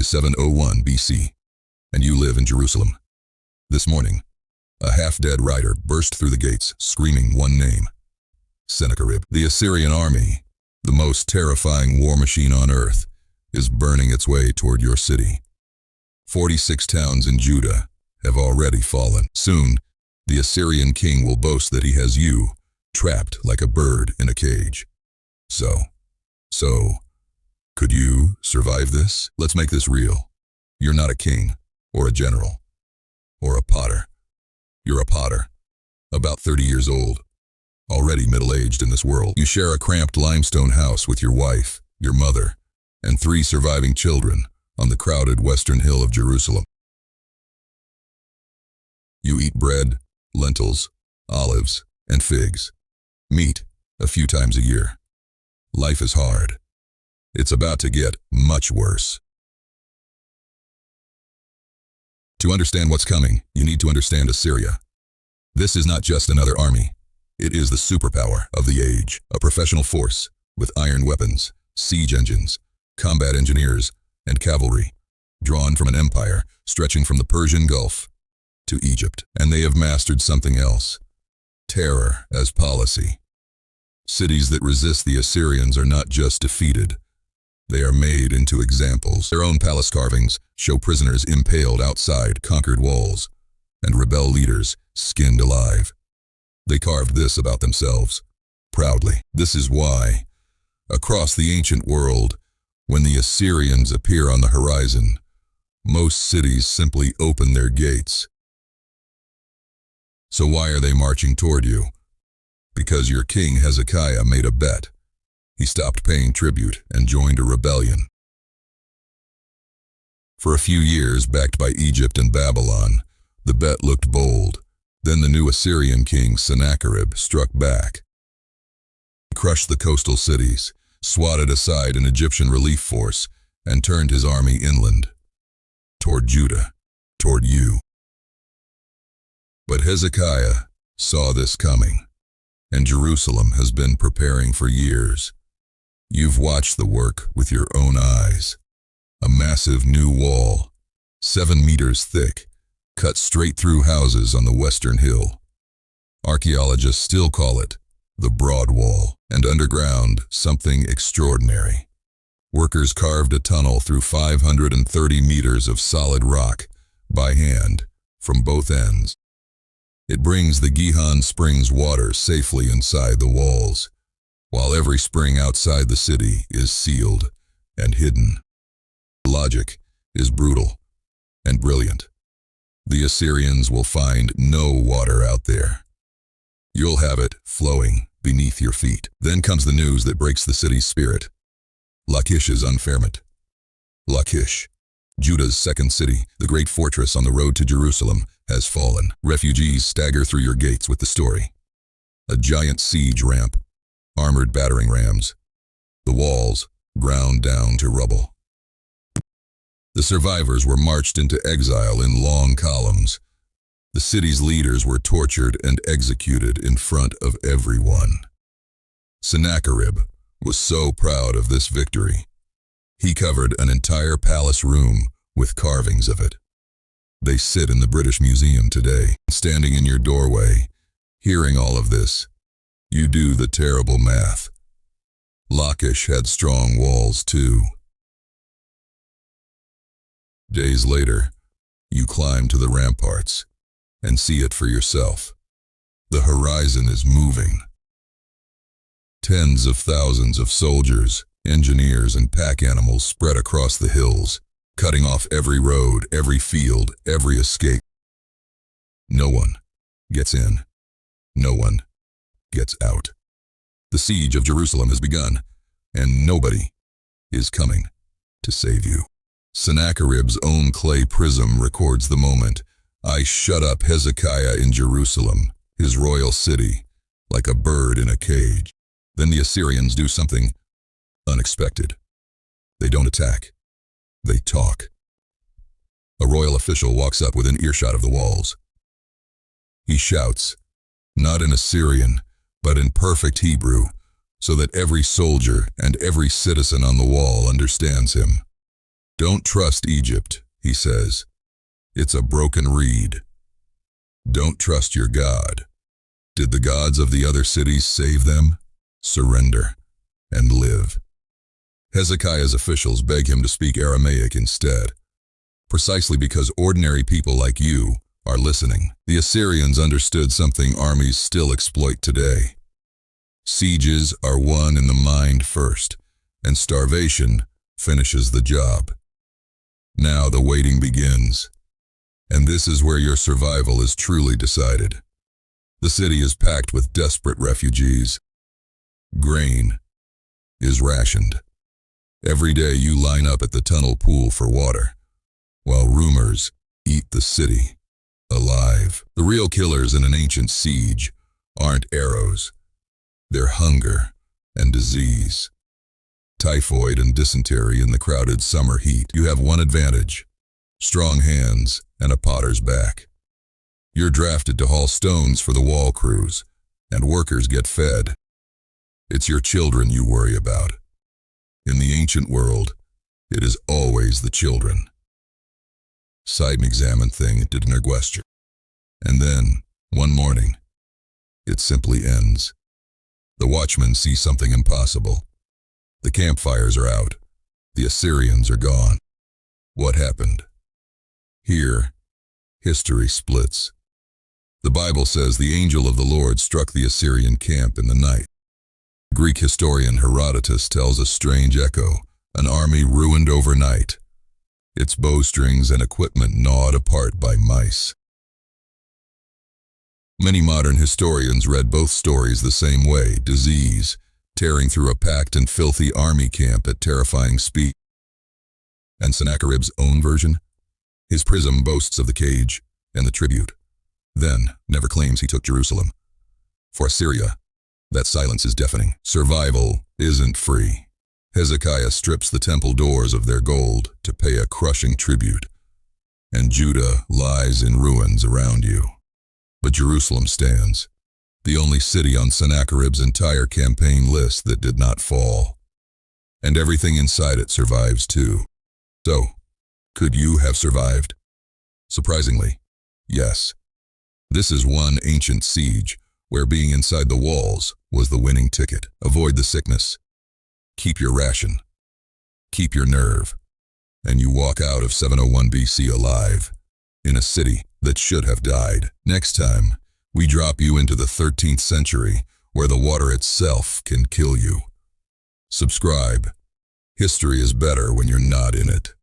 is 701 BC, and you live in Jerusalem. This morning, a half-dead rider burst through the gates, screaming one name: Sennacherib. The Assyrian army, the most terrifying war machine on earth, is burning its way toward your city. 46 towns in Judah have already fallen. Soon, the Assyrian king will boast that he has you trapped like a bird in a cage. So, could you survive this? Let's make this real. You're not a king, or a general, or a potter. You're a potter, about 30 years old, already middle-aged in this world. You share a cramped limestone house with your wife, your mother, and 3 surviving children on the crowded western hill of Jerusalem. You eat bread, lentils, olives, and figs. Meat a few times a year. Life is hard. It's about to get much worse. To understand what's coming, you need to understand Assyria. This is not just another army. It is the superpower of the age, a professional force with iron weapons, siege engines, combat engineers, and cavalry, drawn from an empire stretching from the Persian Gulf to Egypt. And they have mastered something else: terror as policy. Cities that resist the Assyrians are not just defeated, they are made into examples. Their own palace carvings show prisoners impaled outside conquered walls, and rebel leaders skinned alive. They carved this about themselves, proudly. This is why, across the ancient world, when the Assyrians appear on the horizon, most cities simply open their gates. So why are they marching toward you? Because your king Hezekiah made a bet. He stopped paying tribute and joined a rebellion. For a few years, backed by Egypt and Babylon, the bet looked bold. Then the new Assyrian king Sennacherib struck back. He crushed the coastal cities, swatted aside an Egyptian relief force, and turned his army inland, toward Judah, toward you. But Hezekiah saw this coming, and Jerusalem has been preparing for years. You've watched the work with your own eyes. A massive new wall, 7 meters thick, cut straight through houses on the western hill. Archaeologists still call it the Broad Wall, and underground, something extraordinary. Workers carved a tunnel through 530 meters of solid rock by hand from both ends. It brings the Gihon Springs water safely inside the walls, while every spring outside the city is sealed and hidden. The logic is brutal and brilliant. The Assyrians will find no water out there. You'll have it flowing beneath your feet. Then comes the news that breaks the city's spirit. Lachish is unfairment. Lachish, Judah's second city, the great fortress on the road to Jerusalem, has fallen. Refugees stagger through your gates with the story. A giant siege ramp, armored battering rams, the walls ground down to rubble. The survivors were marched into exile in long columns. The city's leaders were tortured and executed in front of everyone. Sennacherib was so proud of this victory. He covered an entire palace room with carvings of it. They sit in the British Museum today. Standing in your doorway, hearing all of this, you do the terrible math. Lachish had strong walls too. Days later, you climb to the ramparts and see it for yourself. The horizon is moving. Tens of thousands of soldiers, engineers, and pack animals spread across the hills, cutting off every road, every field, every escape. No one gets in. No one gets out. The siege of Jerusalem has begun, and nobody is coming to save you. Sennacherib's own clay prism records the moment. I shut up Hezekiah in Jerusalem, his royal city, like a bird in a cage. Then the Assyrians do something unexpected. They don't attack. They talk. A royal official walks up within earshot of the walls. He shouts, not in Assyrian, but in perfect Hebrew, so that every soldier and every citizen on the wall understands him. Don't trust Egypt, he says. It's a broken reed. Don't trust your God. Did the gods of the other cities save them? Surrender and live. Hezekiah's officials beg him to speak Aramaic instead, precisely because ordinary people like you are listening. The Assyrians understood something armies still exploit today. Sieges are won in the mind first, and starvation finishes the job. Now the waiting begins, and this is where your survival is truly decided. The city is packed with desperate refugees. Grain is rationed. Every day you line up at the tunnel pool for water, while rumors eat the city alive. The real killers in an ancient siege aren't arrows. They're hunger and disease. Typhoid and dysentery in the crowded summer heat. You have one advantage: strong hands and a potter's back. You're drafted to haul stones for the wall crews, and workers get fed. It's your children you worry about. In the ancient world, it is always the children. Side examine thing did an question. And then, one morning, it simply ends. The watchmen see something impossible. The campfires are out. The Assyrians are gone. What happened? Here, history splits. The Bible says the angel of the Lord struck the Assyrian camp in the night. Greek historian Herodotus tells a strange echo, an army ruined overnight, its bowstrings and equipment gnawed apart by mice. Many modern historians read both stories the same way: disease, tearing through a packed and filthy army camp at terrifying speed. And Sennacheribs' own version? His prism boasts of the cage and the tribute, then never claims he took Jerusalem. For Assyria, that silence is deafening. Survival isn't free. Hezekiah strips the temple doors of their gold to pay a crushing tribute, and Judah lies in ruins around you. But Jerusalem stands, the only city on Sennacherib's entire campaign list that did not fall. And everything inside it survives too. So, could you have survived? Surprisingly, yes. This is one ancient siege where being inside the walls was the winning ticket. Avoid the sickness. Keep your ration. Keep your nerve. And you walk out of 701 BC alive, in a city that should have died. Next time, we drop you into the 13th century, where the water itself can kill you. Subscribe. History is better when you're not in it.